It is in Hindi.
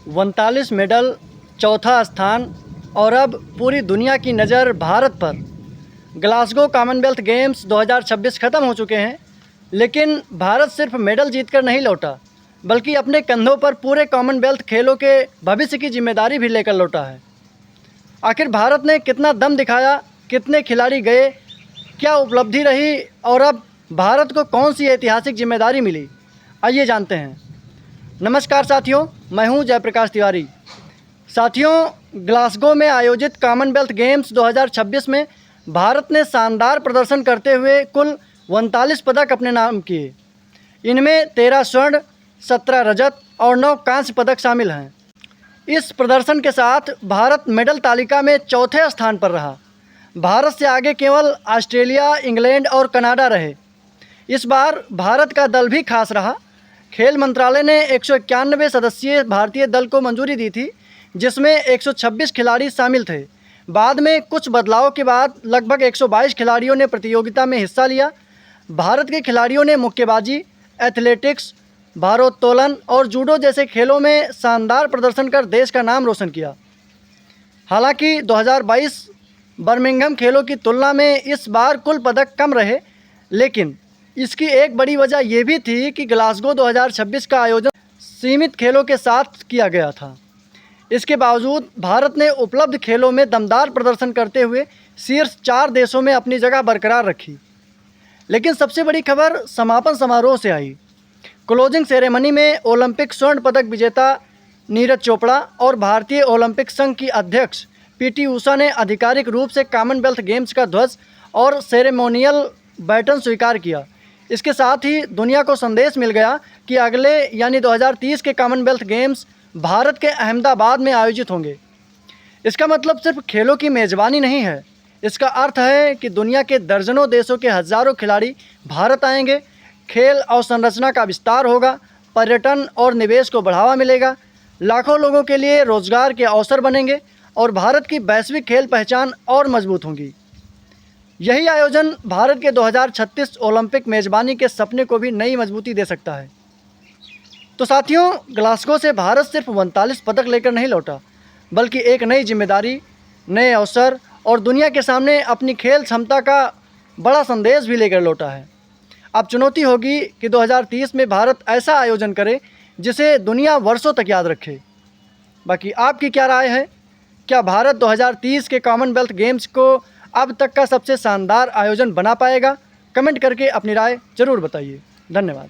39 मेडल, चौथा स्थान और अब पूरी दुनिया की नज़र भारत पर। ग्लासगो कॉमनवेल्थ गेम्स 2026 ख़त्म हो चुके हैं, लेकिन भारत सिर्फ मेडल जीतकर नहीं लौटा, बल्कि अपने कंधों पर पूरे कॉमनवेल्थ खेलों के भविष्य की जिम्मेदारी भी लेकर लौटा है। आखिर भारत ने कितना दम दिखाया, कितने खिलाड़ी गए, क्या उपलब्धि रही और अब भारत को कौन सी ऐतिहासिक जिम्मेदारी मिली, आइए जानते हैं। नमस्कार साथियों, मैं हूं जयप्रकाश तिवारी। साथियों, ग्लासगो में आयोजित कॉमनवेल्थ गेम्स 2026 में भारत ने शानदार प्रदर्शन करते हुए कुल 39 पदक अपने नाम किए। इनमें 13 स्वर्ण, 17 रजत और 9 कांस्य पदक शामिल हैं। इस प्रदर्शन के साथ भारत मेडल तालिका में चौथे स्थान पर रहा। भारत से आगे केवल ऑस्ट्रेलिया, इंग्लैंड और कनाडा रहे। इस बार भारत का दल भी खास रहा। खेल मंत्रालय ने 191 सदस्यीय भारतीय दल को मंजूरी दी थी, जिसमें 126 खिलाड़ी शामिल थे। बाद में कुछ बदलाव के बाद लगभग 122 खिलाड़ियों ने प्रतियोगिता में हिस्सा लिया। भारत के खिलाड़ियों ने मुक्केबाजी, एथलेटिक्स, भारोत्तोलन और जूडो जैसे खेलों में शानदार प्रदर्शन कर देश का नाम रोशन किया। हालांकि 2022 बर्मिंघम खेलों की तुलना में इस बार कुल पदक कम रहे, लेकिन इसकी एक बड़ी वजह यह भी थी कि ग्लासगो 2026 का आयोजन सीमित खेलों के साथ किया गया था। इसके बावजूद भारत ने उपलब्ध खेलों में दमदार प्रदर्शन करते हुए शीर्ष 4 देशों में अपनी जगह बरकरार रखी। लेकिन सबसे बड़ी खबर समापन समारोह से आई। क्लोजिंग सेरेमनी में ओलंपिक स्वर्ण पदक विजेता नीरज चोपड़ा और भारतीय ओलंपिक संघ की अध्यक्ष पीटी उषा ने आधिकारिक रूप से कॉमनवेल्थ गेम्स का ध्वज और सेरेमोनियल बैटन स्वीकार किया। इसके साथ ही दुनिया को संदेश मिल गया कि अगले यानी 2030 के कॉमनवेल्थ गेम्स भारत के अहमदाबाद में आयोजित होंगे। इसका मतलब सिर्फ खेलों की मेज़बानी नहीं है, इसका अर्थ है कि दुनिया के दर्जनों देशों के हज़ारों खिलाड़ी भारत आएंगे। खेल अवसंरचना का विस्तार होगा, पर्यटन और निवेश को बढ़ावा मिलेगा, लाखों लोगों के लिए रोजगार के अवसर बनेंगे और भारत की वैश्विक खेल पहचान और मजबूत होगी। यही आयोजन भारत के 2036 ओलंपिक मेज़बानी के सपने को भी नई मजबूती दे सकता है। तो साथियों, ग्लासगो से भारत सिर्फ 39 पदक लेकर नहीं लौटा, बल्कि एक नई जिम्मेदारी, नए अवसर और दुनिया के सामने अपनी खेल क्षमता का बड़ा संदेश भी लेकर लौटा है। अब चुनौती होगी कि 2030 में भारत ऐसा आयोजन करे जिसे दुनिया वर्षों तक याद रखे। बाकी आपकी क्या राय है? क्या भारत 2030 के कॉमनवेल्थ गेम्स को अब तक का सबसे शानदार आयोजन बना पाएगा? कमेंट करके अपनी राय ज़रूर बताइए। धन्यवाद।